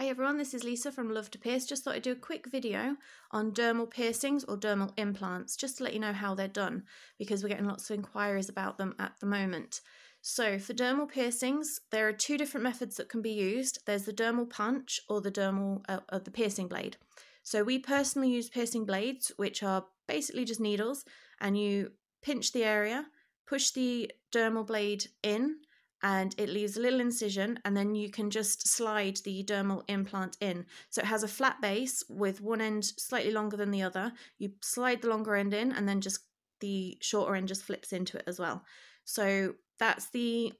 Hi everyone, this is Lisa from Love to Pierce. Just thought I'd do a quick video on dermal piercings or dermal implants, just to let you know how they're done, because we're getting lots of inquiries about them at the moment. So for dermal piercings, there are two different methods that can be used. There's the dermal punch or the piercing blade. So we personally use piercing blades, which are basically just needles, and you pinch the area, push the dermal blade in, and it leaves a little incision, and then you can just slide the dermal implant in. So it has a flat base with one end slightly longer than the other. You slide the longer end in, and then just the shorter end just flips into it as well. So that's the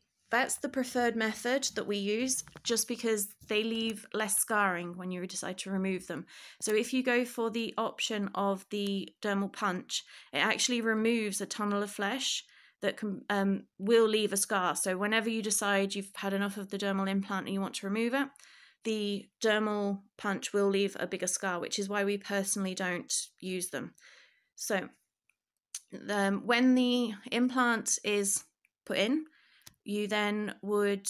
preferred method that we use, just because they leave less scarring when you decide to remove them. So if you go for the option of the dermal punch, it actually removes a tunnel of flesh that will leave a scar. So whenever you decide you've had enough of the dermal implant and you want to remove it, the dermal punch will leave a bigger scar, which is why we personally don't use them. So when the implant is put in, you then would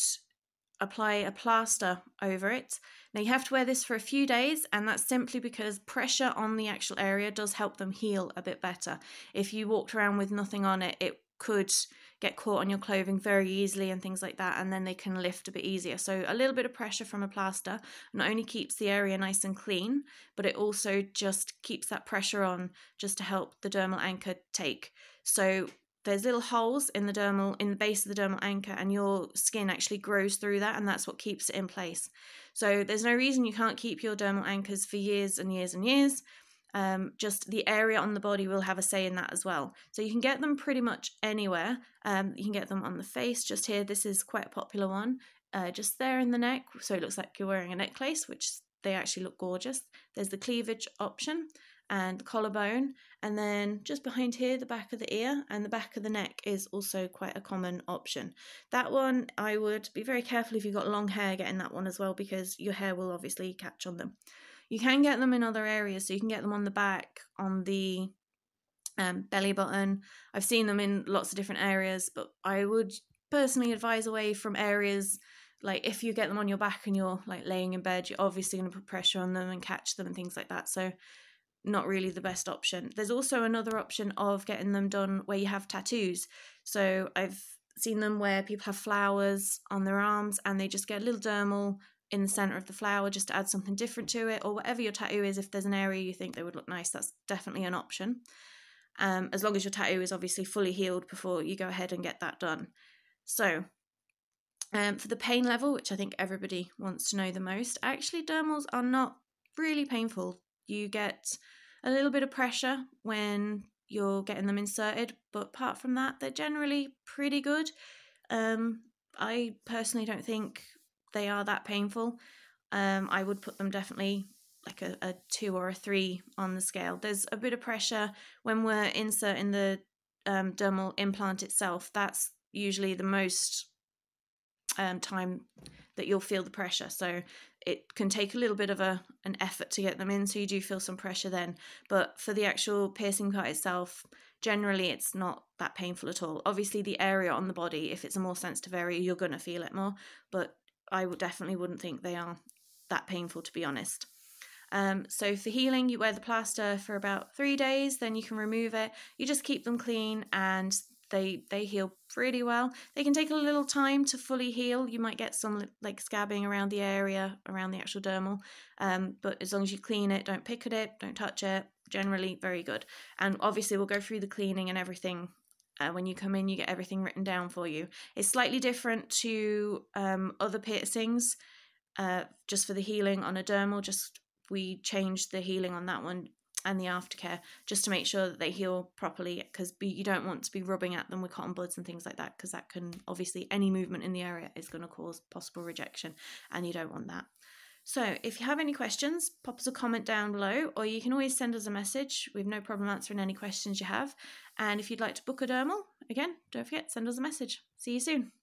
apply a plaster over it. Now you have to wear this for a few days, and that's simply because pressure on the actual area does help them heal a bit better. If you walked around with nothing on it, it could get caught on your clothing very easily and things like that, and then they can lift a bit easier. So a little bit of pressure from a plaster not only keeps the area nice and clean, but it also just keeps that pressure on just to help the dermal anchor take. So there's little holes in the base of the dermal anchor, and your skin actually grows through that, and that's what keeps it in place. So there's no reason you can't keep your dermal anchors for years and years and years. Just the area on the body will have a say in that as well. So you can get them pretty much anywhere. You can get them on the face, just here. This is quite a popular one, just there in the neck, so it looks like you're wearing a necklace, which they actually look gorgeous. There's the cleavage option and the collarbone, and then just behind here, the back of the ear and the back of the neck is also quite a common option. That one, I would be very careful if you've got long hair getting that one as well, because your hair will obviously catch on them. You can get them in other areas, so you can get them on the back, on the belly button. I've seen them in lots of different areas, but I would personally advise away from areas like if you get them on your back and you're like laying in bed, you're obviously going to put pressure on them and catch them and things like that. So not really the best option. There's also another option of getting them done where you have tattoos. So I've seen them where people have flowers on their arms and they just get a little dermal in the center of the flower just to add something different to it, or whatever your tattoo is. If there's an area you think they would look nice, that's definitely an option. As long as your tattoo is obviously fully healed before you go ahead and get that done. So for the pain level, which I think everybody wants to know the most, actually dermals are not really painful. You get a little bit of pressure when you're getting them inserted, but apart from that, they're generally pretty good. I personally don't think they are that painful. I would put them definitely like a 2 or a 3 on the scale. There's a bit of pressure when we're inserting the dermal implant itself. That's usually the most time that you'll feel the pressure. So it can take a little bit of an effort to get them in, so you do feel some pressure then. But for the actual piercing part itself, generally it's not that painful at all. Obviously the area on the body, if it's a more sensitive area, you're going to feel it more, but I definitely wouldn't think they are that painful, to be honest. So for healing, you wear the plaster for about 3 days, then you can remove it. You just keep them clean and they heal pretty well. They can take a little time to fully heal. You might get some like scabbing around the area, around the actual dermal, but as long as you clean it, don't pick at it, don't touch it, generally very good. And obviously we'll go through the cleaning and everything. When you come in, you get everything written down for you. It's slightly different to other piercings, just for the healing on a dermal. We changed the healing on that one and the aftercare just to make sure that they heal properly, because you don't want to be rubbing at them with cotton buds and things like that, because that can obviously, any movement in the area is going to cause possible rejection, and you don't want that. So if you have any questions, pop us a comment down below, or you can always send us a message. We have no problem answering any questions you have. And if you'd like to book a dermal, again, don't forget, send us a message. See you soon.